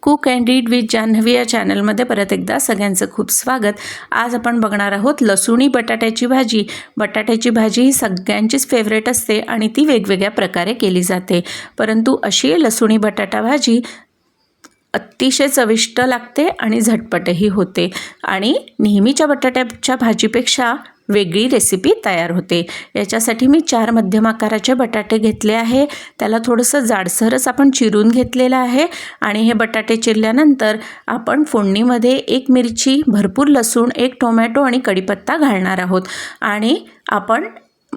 Cook and eat with Janhavi या चॅनलमध्ये परत एकदा सगळ्यांचं खूप स्वागत। आज आपण बघणार आहोत लसूणी बटाट्याची भाजी। बटाट्याची भाजी ही सगळ्यांचीच फेवरेट असते आणि ती वेगवेगळ्या प्रकारे केली जाते, परंतु अशी लसूणी बटाटा भाजी अतिशय चविष्ट लागते आणि झटपटही होते आणि नेहमीच्या बटाट्याच्या भाजीपेक्षा वेगळी रेसिपी तयार होते। याच्यासाठी मी 4 मध्यम आकाराचे बटाटे घेतले आहे। त्याला थोडंसं जाडसरच आपण चिरून घेतलेलं आहे आणि हे बटाटे चिरल्यानंतर आपण फोडणीमध्ये 1 मिरची, भरपूर लसूण, 1 टोमॅटो आणि कढीपत्ता घालणार आहोत आणि आपण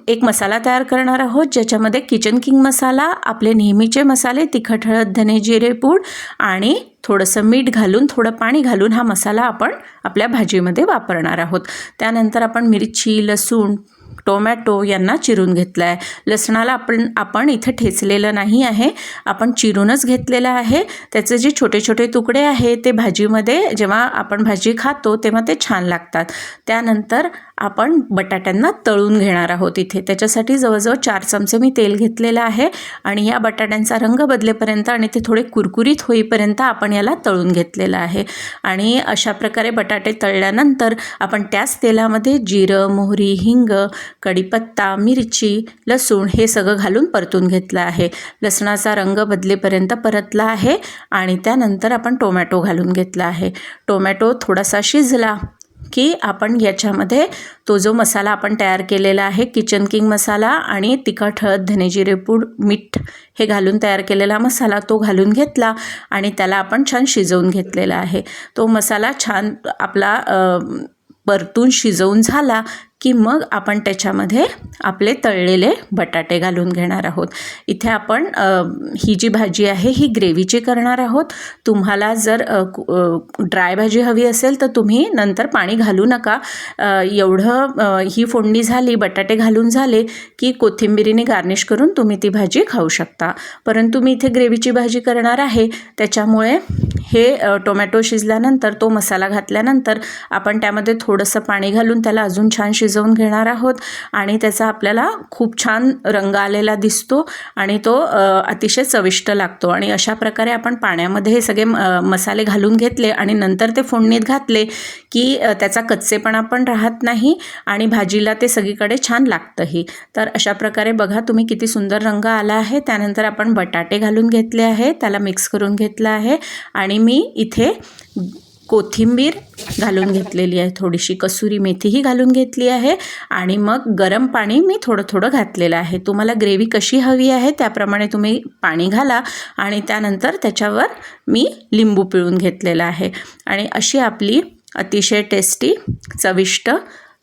एक मसाला तयार करणार आहोत, ज्याच्यामध्ये किचन किंग मसाला, आपले नेहमीचे मसाले, तिखट, हळद, धने, जिरे पूड आणि थोडंसं मीठ घालून, थोडं पाणी घालून हा मसाला आपण आपल्या भाजीमध्ये वापरणार आहोत। त्यानंतर आपण मिरची, लसूण, टोमॅटो यांना चिरून घेतलं आहे। लसणाला आपण इथे ठेचलेलं नाही आहे, आपण चिरूनच घेतलेलं आहे। त्याचे जे छोटे छोटे तुकडे आहे ते भाजीमध्ये जेव्हा आपण भाजी खातो तेव्हा ते छान लागतात। त्यानंतर आपण बटाट्यांना तळून घेणार आहोत। इथे त्याच्यासाठी जवळजवळ 4 चमचे मी तेल घेतलेलं आहे आणि या बटाट्यांचा रंग बदलेपर्यंत आणि ते थोडे कुरकुरीत होईपर्यंत आपण याला तळून घेतलेलं आहे। आणि अशा प्रकारे बटाटे तळल्यानंतर आपण त्याच तेलामध्ये जिरं, मोहरी, हिंग, कढीपत्ता, मिरची, लसूण हे सगळं घालून परतून घेतलं आहे। लसणाचा रंग बदलेपर्यंत परतला आहे आणि त्यानंतर आपण टोमॅटो घालून घेतला आहे। टोमॅटो थोडासा शिजला की आपण याच्यामध्ये तो जो मसाला आपण तयार केलेला आहे, किचन किंग मसाला आणि तिखट, हळद, धने, जिरे पूड, मीठ हे घालून तयार केलेला मसाला तो घालून घेतला आणि त्याला आपण छान शिजवून घेतलेला आहे। तो मसाला छान आपला परतून शिजवून झाला की मग आपण त्याच्यामध्ये आपले तळलेले बटाटे घालून घेणार आहोत। इथे आपण ही जी भाजी आहे ही ग्रेव्हीची करणार आहोत। तुम्हाला जर ड्राय भाजी हवी असेल तर तुम्ही नंतर पाणी घालू नका। एवढं ही फोडणी झाली, बटाटे घालून झाले की कोथिंबिरीने गार्निश करून तुम्ही ती भाजी खाऊ शकता, परंतु मी इथे ग्रेव्हीची भाजी करणार आहे, त्याच्यामुळे हे टोमॅटो शिजल्यानंतर तो मसाला घातल्यानंतर आपण त्यामध्ये थोडंसं पाणी घालून त्याला अजून छान शिजवून घेणार आहोत आणि त्याचा आपल्याला खूप छान रंग आलेला दिसतो आणि तो अतिशय चविष्ट लागतो। आणि अशा प्रकारे आपण पाण्यामध्ये हे सगळे मसाले घालून घेतले आणि नंतर ते फोडणीत घातले की त्याचा कच्चेपणा पण राहत नाही आणि भाजीला ते सगळीकडे छान लागतंही। तर अशा प्रकारे बघा तुम्ही किती सुंदर रंग आला आहे। त्यानंतर आपण बटाटे घालून घेतले आहे, त्याला मिक्स करून घेतलं आहे आणि मी इथे कोथिंबीर घालून घेतलेली आहे, थोडीशी कसुरी मेथीही घालून घेतली आहे आणि मग गरम पाणी मी थोडं थोडं घातलेलं आहे। तुम्हाला ग्रेव्ही कशी हवी आहे त्याप्रमाणे तुम्ही पाणी घाला आणि त्यानंतर त्याच्यावर मी लिंबू पिळून घेतलेला आहे आणि अशी आपली अतिशय टेस्टी, चविष्ट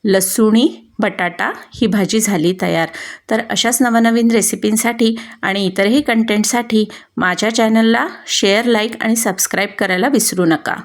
लसूणी बटाटा ही भाजी झाली तयार। तर अशाच नवनवीन रेसिपींसाठी आणि इतरही कंटेंटसाठी माझ्या चॅनलला शेअर, लाईक आणि सबस्क्राईब करायला विसरू नका।